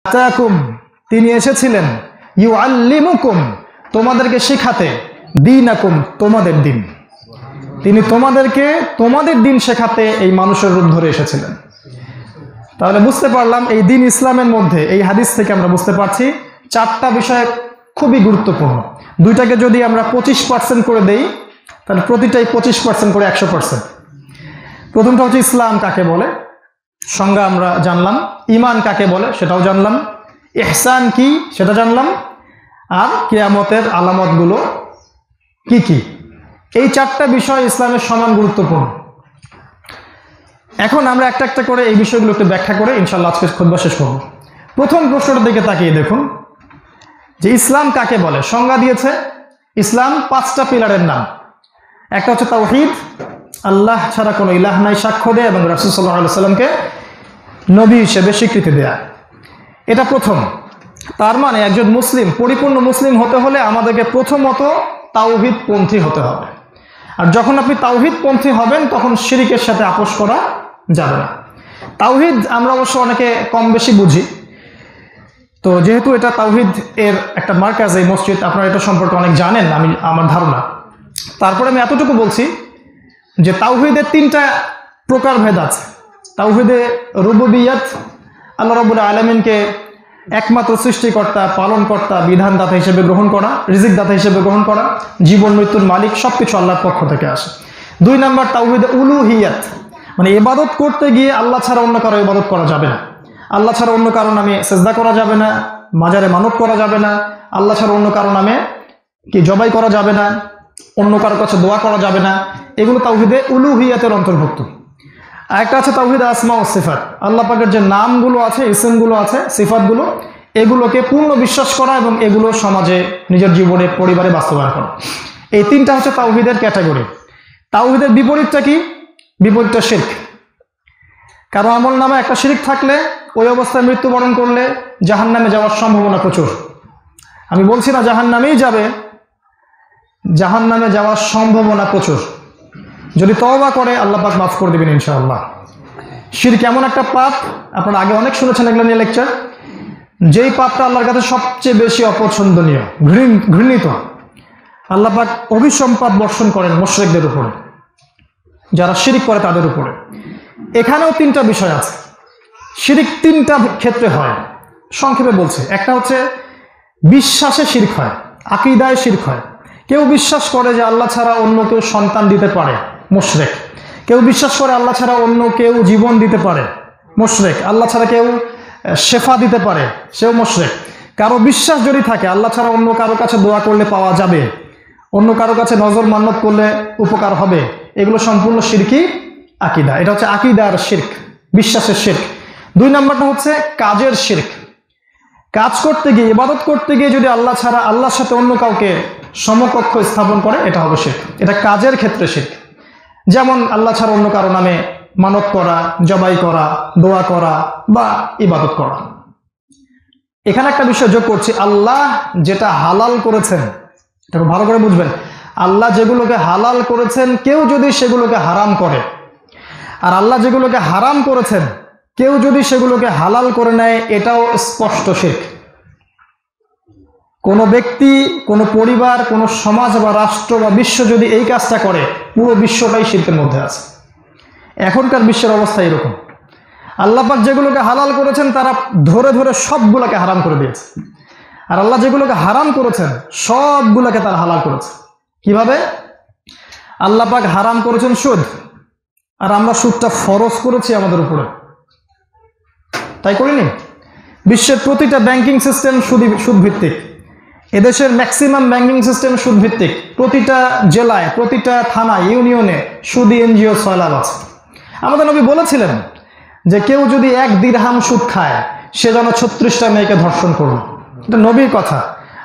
আতাকুম, তিনি এসেছিলেন, ইউআল্লিমুকুম, তোমাদেরকে শেখাতে, দীনাকুম, তোমাদের দিন। তিনি তোমাদেরকে তোমাদের দিন শেখাতে এই মানুষের রূপ ধরে এসেছিলেন। তাহলে বুঝতে পারলাম এই দিন ইসলামের মধ্যে, এই হাদিস থেকে আমরা বুঝতে পারছি চারটা বিষয় খুবই গুরুত্বপূর্ণ। দুইটাকে যদি আমরা 25% করে দেই, তাহলে প্রতিটাই 25% করে 100%। প্রথমটা হচ্ছে ইসলাম কাকে বলে, সংজ্ঞা আমরা জানলাম। ঈমান কাকে বলে সেটাও জানলাম। ইহসান কি সেটা জানলাম। আর কিয়ামতের আলামতগুলো কি কি, এই চারটা বিষয় ইসলামের সমান গুরুত্বপূর্ণ। এখন আমরা একটা একটা করে এই বিষয়গুলো একটু ব্যাখ্যা করে ইনশাআল্লাহ আজকে খুতবা শেষ করব। প্রথম প্রশ্নটার দিকে তাকিয়ে দেখুন যে ইসলাম কাকে বলে। সংজ্ঞা দিয়েছে ইসলাম 5টা পিলারের নাম। একটা হচ্ছে তাওহীদ, আল্লাহ ছাড়া কোনো ইলাহ নাই সাক্ষ্য দেয়া এবং রাসূল সাল্লাল্লাহু আলাইহি সাল্লামকে নবী হিসেবে স্বীকৃতি দেয়া, এটা প্রথম। তার মানে একজন মুসলিম, পরিপূর্ণ মুসলিম হতে হলে আমাদেরকে প্রথমত তাওহীদ পন্থী হতে হবে। আর যখন আপনি তাওহীদ পন্থী হবেন তখন শিরকের সাথে আপোষ করা যাবে না। তাওহীদ আমরা অবশ্য অনেকে কম বেশি বুঝি, তো যেহেতু এটা তাওহীদ এর একটা মার্কাজ এই মসজিদ, আপনারা এটা সম্পর্কে অনেক জানেন আমি আমার ধারণা। তারপরে আমি এতটুকু বলছি যে তাওহীদের 3টা প্রকারভেদ আছে। তাওহীদে রুবুবিয়্যাত, আল্লাহ রাব্বুল আলামিনকে একমাত্র সৃষ্টিকর্তা, পালনকর্তা, বিধানদাতা হিসেবে গ্রহণ করা, রিজিকদাতা হিসেবে গ্রহণ করা, জীবন মৃত্যুর মালিক, সবকিছু আল্লাহর পক্ষ থেকে আসে। 2 নম্বর তাওহীদে উলুহিয়াত, মানে ইবাদত করতে গিয়ে আল্লাহ ছাড়া অন্য কারো ইবাদত করা যাবে না। আল্লাহ ছাড়া অন্য কারো নামে সেজদা করা যাবে না, মাজারে মানত করা যাবে না, আল্লাহ ছাড়া অন্য কারো নামে কি জবাই করা যাবে না, অন্য কারো কাছে দোয়া করা যাবে না। এগুলো তাওহীদে উলুহিয়াতের অন্তর্ভুক্ত। আরেকটা আছে তাওহীদ আসমা ও সিফাত, আল্লাহ পাকের যে নামগুলো আছে, ইসমগুলো আছে, সিফাতগুলো, এগুলোকে পূর্ণ বিশ্বাস করা এবং এগুলো সমাজে, নিজের জীবনে, পরিবারে বাস্তবায়ন করা। এই 3টা হচ্ছে তাওহীদের ক্যাটাগরি। তাওহীদের বিপরীতটা কি? বিপরীতটা শিরক। কারো আমল নামে একটা শিরক থাকলে ওই অবস্থায় মৃত্যুবরণ করলে জাহান্নামে যাওয়ার সম্ভাবনা প্রচুর। আমি বলছি না জাহান্নামেই যাবে, জাহান্নামে যাওয়ার সম্ভাবনা প্রচুর। যদি তওবা করে আল্লাহ পাক মাফ করে দেবেন ইনশাআল্লাহ। শিরক এমন একটা পাপ, আপনারা আগে অনেক শুনেছেন এগুলো নিয়ে লেকচার, যেই পাপটা আল্লাহর কাছে সবচেয়ে বেশি অপছন্দনীয়, ঘৃণিত। আল্লাহ পাক অভিসম্পাত বর্ষণ করেন মুশরিকদের উপরে, যারা শিরক করে তাদের উপরে। এখানেও 3টা বিষয় আছে। শিরক 3টা ক্ষেত্রে হয়, সংক্ষেপে বলছে। একটা হচ্ছে বিশ্বাসে শিরক হয়, আকীদায় শিরক হয়। কেউ বিশ্বাস করে যে আল্লাহ ছাড়া অন্য কেউ সন্তান দিতে পারে, মুশরিক। কেউ বিশ্বাস করে আল্লাহ ছাড়া অন্য কেউ জীবন দিতে পারে, মুশরিক। আল্লাহ ছাড়া কেউ শেফা দিতে পারে, সেও মুশরিক। কারো বিশ্বাস যদি থাকে আল্লাহ ছাড়া অন্য কারো কাছে দোয়া করলে পাওয়া যাবে, অন্য কারো কাছে নজর মান্নত করলে উপকার হবে, এগুলো সম্পূর্ণ শিরকি আকীদা। এটা হচ্ছে আকীদার শিরক, বিশ্বাসের শিরক। 2 নম্বরটা হচ্ছে কাজের শিরক। কাজ করতে গিয়ে, ইবাদত করতে গিয়ে যদি আল্লাহ ছাড়া আল্লাহর সাথে অন্য কাউকে সমকক্ষ স্থাপন করে, এটা হবে শিরক। এটা কাজের ক্ষেত্রে শিরক। যেমন আল্লাহ ছাড়া অন্য কারো নামে মানত করা, জবাই করা, দোয়া করা বা ইবাদত করা। এখানে একটা বিষয় যোগ করছি, আল্লাহ যেটা হালাল করেছেন, এটা ভালো করে বুঝবেন। আল্লাহ যেগুলোকে হালাল করেছেন কেউ যদি সেগুলোকে হারাম করে, আর আল্লাহ যেগুলোকে হারাম করেছেন কেউ যদি সেগুলোকে হালাল করে নেয়, এটাও স্পষ্ট শিরক। কোনো ব্যক্তি, কোনো পরিবার, কোনো সমাজ বা রাষ্ট্র বা বিশ্ব যদি এই কাজটা করে, পুরো বিশ্বটাই শিরকের মধ্যে আছে। এখনকার বিশ্বের অবস্থা এরকম। আল্লাহ পাক যেগুলোকে হালাল করেছেন তারা ধরে ধরে সবগুলোকে হারাম করে দিয়েছে, আর আল্লাহ যেগুলোকে হারাম করেছেন সবগুলোকে তারা হালাল করেছে। কিভাবে? আল্লাহ পাক হারাম করেছেন সুদ, আর আমরা সুদটা ফরজ করেছি আমাদের উপরে, তাই করিনি? বিশ্বের প্রতিটা ব্যাংকিং সিস্টেম সুদ ভিত্তিক। এদেশের ম্যাক্সিমাম ব্যাংকিং সিস্টেম সুদ ভিত্তিক। প্রতিটা জেলায়, প্রতিটা থানা, ইউনিয়নে সুদী এনজিও সয়লাব আছে। আমাদের নবী বলেছিলেন যে কেউ যদি 1 দিরহাম সুদ খায় সে যেন 36টা মেয়েকে ধর্ষণ করবে। এটা নবীর কথা।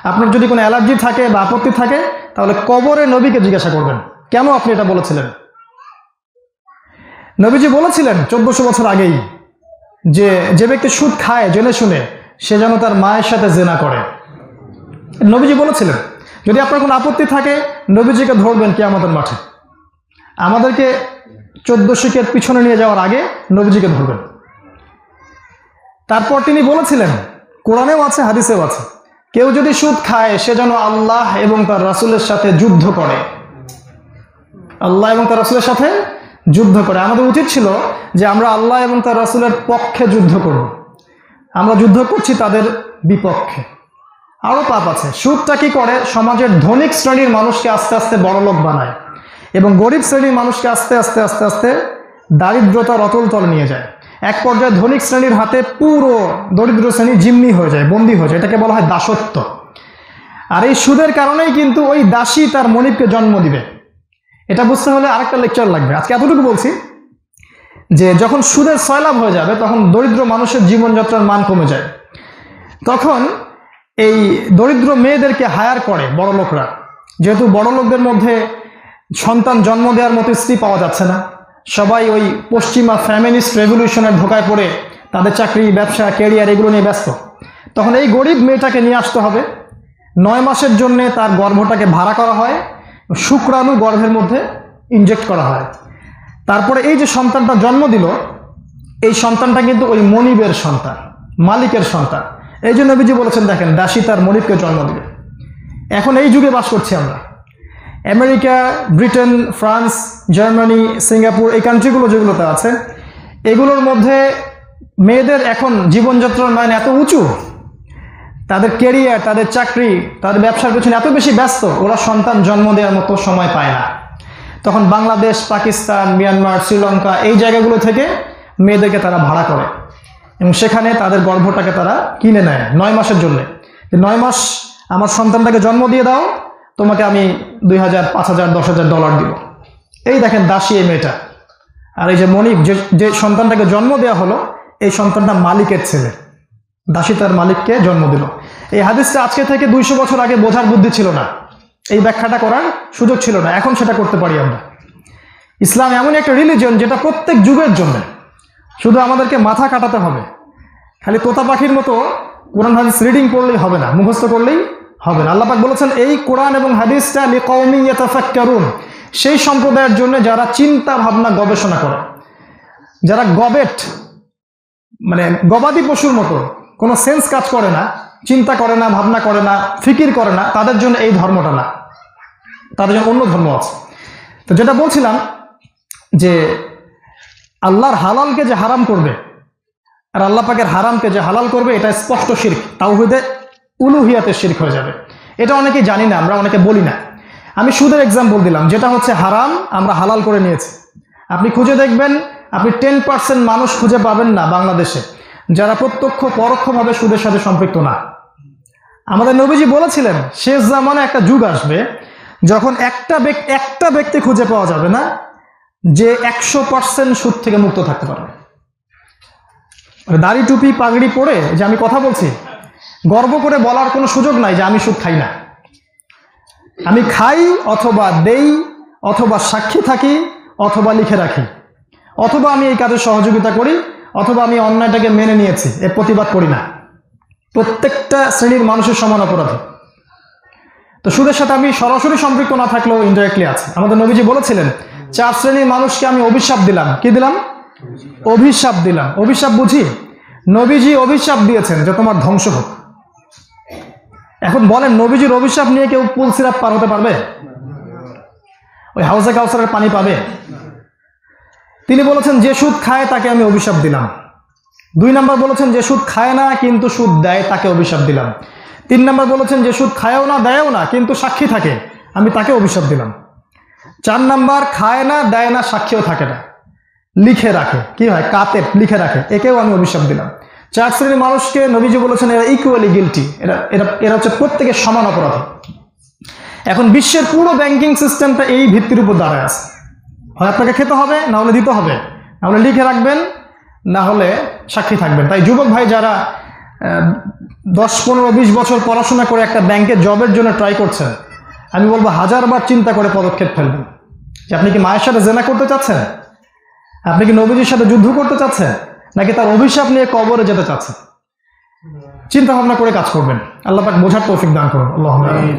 আপনার যদি কোনো অ্যালার্জি থাকে বা আপত্তি থাকে তাহলে কবরে নবীকে জিজ্ঞাসা করবেন কেন আপনি এটা বলেছিলেন। নবীজি বলেছিলেন 1400 বছর আগেই যে যে ব্যক্তি সুদ খায় জেনে শুনে সে যেন তার মায়ের সাথে জিনা করে। নবীজি বলেছিলেন। যদি আপনার কোনো আপত্তি থাকে নবীজিকে ধরবেন কিয়ামতের মাঠে। আমাদেরকে 1400 পিছনে নিয়ে যাওয়ার আগে নবীজিকে ধরবেন। তারপর তিনি বলেছিলেন কোরআনেও আছে, হাদিসেও আছে, কেউ যদি সুদ খায় সে যেন আল্লাহ এবং তার রাসূলের সাথে যুদ্ধ করে। আল্লাহ এবং তার রাসূলের সাথে যুদ্ধ করে। আমাদের উচিত ছিল যে আমরা আল্লাহ এবং তার রাসূলের পক্ষে যুদ্ধ করব। আমরা যুদ্ধ করছি তাদের বিপক্ষে। আরও পাপ আছে। সুদটা কি করে? সমাজের ধনিক শ্রেণীর মানুষকে আস্তে আস্তে বড়লোক বানায় এবং গরিব শ্রেণীর মানুষকে আস্তে আস্তে আস্তে আস্তে দারিদ্রতার অতল তলে নিয়ে যায়। এক পর্যায়ে ধনিক শ্রেণীর হাতে পুরো দরিদ্র শ্রেণী জিম্মি হয়ে যায়, বন্দী হয়ে যায়। এটাকে বলা হয় দাসত্ব। আর এই সুদের কারণেই কিন্তু ওই দাসী তার মনিবকে জন্ম দিবে। এটা বুঝতে হলে আরেকটা লেকচার লাগবে। আজকে এতটুকু বলছি যে যখন সুদের সয়লাভ হয়ে যাবে তখন দরিদ্র মানুষের জীবনযাত্রার মান কমে যায়। তখন এই দরিদ্র মেয়েদেরকে হায়ার করে বড় লোকরা, যেহেতু বড় লোকদের মধ্যে সন্তান জন্ম দেওয়ার মতো স্ত্রী পাওয়া যাচ্ছে না, সবাই ওই পশ্চিমা ফ্যামিনিস্ট রেভলিউশনের ধোকায় পড়ে তাদের চাকরি, ব্যবসা, ক্যারিয়ার এগুলো নিয়ে ব্যস্ত। তখন এই গরিব মেয়েটাকে নিয়ে আসতে হবে। 9 মাসের জন্যে তার গর্ভটাকে ভাড়া করা হয়, শুক্রাণু গর্ভের মধ্যে ইনজেক্ট করা হয়। তারপরে এই যে সন্তানটা জন্ম দিল, এই সন্তানটা কিন্তু ওই মনিবের সন্তান, মালিকের সন্তান। এই জন্য নবীজি বলেছেন, দেখেন, দাসী তার মনিবকে জন্ম দিবে। এখন এই যুগে বাস করছি আমরা। America, Britain, France, Germany, Singapore, এই কান্ট্রিগুলো যেগুলোতে আছে, এগুলোর মধ্যে মেয়েদের এখন জীবনযাত্রার মান এত উঁচু, তাদের ক্যারিয়ার, তাদের চাকরি, তাদের ব্যবসার পেছনে এত বেশি ব্যস্ত, ওরা সন্তান জন্ম দেওয়ার মতো সময় পায় না। তখন বাংলাদেশ, পাকিস্তান, মিয়ানমার, শ্রীলঙ্কা এই জায়গাগুলো থেকে মেয়েদেরকে তারা ভাড়া করে এবং সেখানে তাদের গর্ভটাকে তারা কিনে নেয় 9 মাসের জন্য। 9 মাস আমার সন্তানটাকে জন্ম দিয়ে দাও, তোমাকে আমি $2000, $5000, $10,000 দিব। এই দেখেন দাসী এই মেয়েটা। আর এই যে মনিব, যে সন্তানটাকে জন্ম দেওয়া হলো, এই সন্তানটা মালিকের ছেলে, দাসী তার মালিককে জন্ম দিল। এই হাদিসটা আজকে থেকে 200 বছর আগে বোঝার বুদ্ধি ছিল না, এই ব্যাখ্যাটা করার সুযোগ ছিল না। এখন সেটা করতে পারি আমরা। ইসলাম এমন একটা রিলিজিয়ন যেটা প্রত্যেক যুগের জন্য, শুধু আমাদেরকে মাথা কাটাতে হবে। খালি তোতা পাখির মতো কোরআন হাদিস রিডিং করলেই হবে না, মুখস্থ করলেই হবে না। আল্লাহ পাক বলেছেন এই কোরআন এবং হাদিসটা লিকাউমিন ইয়াতাফাক্কারুন, সেই সম্প্রদায়ের জন্য যারা চিন্তা ভাবনা গবেষণা করে, যারা মানে গবাদি পশুর মতো কোনো সেন্স কাজ করে না, চিন্তা করে না, ভাবনা করে না, ফিকির করে না, তাদের জন্য এই ধর্মটা না, তাদের জন্য অন্য ধর্ম আছে। তো যেটা বলছিলাম যে আল্লাহর হালালকে যে হারাম করবে আর আল্লাহ পাকের হারামকে যে হালাল করবে, এটা স্পষ্ট শিরক, তাওহীদে উলুহিয়াতের শিরক হয়ে যাবে। এটা অনেকেই জানি না, আমরা অনেকে বলি না। আমি সুদের এক্সাম্পল দিলাম, যেটা হচ্ছে হারাম, আমরা হালাল করে নিয়েছি। আপনি খুঁজে দেখবেন, আপনি 10% মানুষ খুঁজে পাবেন না বাংলাদেশে যারা প্রত্যক্ষ পরোক্ষভাবে সুদের সাথে সম্পৃক্ত না। আমাদের নবীজি বলেছিলেন শেষ জামানে একটা যুগ আসবে যখন একটা ব্যক্তি খুঁজে পাওয়া যাবে না যে 100% সুদ থেকে মুক্ত থাকতে পারবে। দাড়ি টুপি পাগড়ি পরে যে আমি কথা বলছি, গর্ব করে বলার কোনো সুযোগ নাই যে আমি সুদ খাই না। আমি খাই, অথবা দেই, অথবা সাক্ষী থাকি, অথবা লিখে রাখি, অথবা আমি এই কাজে সহযোগিতা করি, অথবা আমি অন্যায়টাকে মেনে নিয়েছি, এর প্রতিবাদ করি না। প্রত্যেকটা শ্রেণীর মানুষের সমান অপরাধী। তো সুদের সাথে আমি সরাসরি সম্পৃক্ত না থাকলেও ইনডাইরেক্টলি আছে। আমাদের নবীজি বলেছিলেন 4 শ্রেণীর মানুষকে আমি অভিশাপ দিলাম। কি দিলাম? অভিশাপ দিলাম। অভিশাপ বুঝি? নবীজি অভিশাপ দিয়েছেন যে তোমার ধ্বংস হোক। এখন বলেন, নবীজির অভিশাপ নিয়ে কেউ পুল সিরাপ পার হতে পারবে? ওই হাউজে কাউসারের পানি পাবে? তিনি বলেছেন যে সুদ খায় তাকে আমি অভিশাপ দিলাম। 2 নম্বর বলেছেন যে সুদ খায় না কিন্তু সুদ দেয়, তাকে অভিশাপ দিলাম। 3 নম্বর বলেছেন যে সুদ খায়ও না, দেয়ও না, কিন্তু সাক্ষী থাকে, আমি তাকে অভিশাপ দিলাম। 4 নম্বর খায় না, দেয় না, সাক্ষীও থাকে না, লিখে রাখে, কি হয়, কাতেব, লিখে রাখে, একেও আমি অভিশাপ দিলাম। 4 শ্রেণীর মানুষকে নবীজি বলেছেন এরা ইকুয়ালি গিলটি, এরা হচ্ছে প্রত্যেকের সমান অপরাধী। এখন বিশ্বের পুরো ব্যাংকিং সিস্টেমটা এই ভিত্তির উপর দাঁড়ায় আছে। হয় আপনাকে খেতে হবে, না হলে দিতে হবে, না হলে লিখে রাখবেন, না হলে সাক্ষী থাকবেন। তাই যুবক ভাই যারা 10, 15, 20 বছর পড়াশোনা করে একটা ব্যাংকের জবের জন্য ট্রাই করছেন, আমি বলবো 1000 বার চিন্তা করে পদক্ষেপ ফেলবেন। যে আপনি কি মায়ের সাথে জেনা করতে চাচ্ছেন, আপনি কি নবীজির সাথে যুদ্ধ করতে চাচ্ছেন, নাকি তার অভিশাপ নিয়ে কবরে যেতে চাচ্ছেন? চিন্তা ভাবনা করে কাজ করবেন। আল্লাহ পাক বোঝার তৌফিক দান করুন। আল্লাহুম্মা আমিন।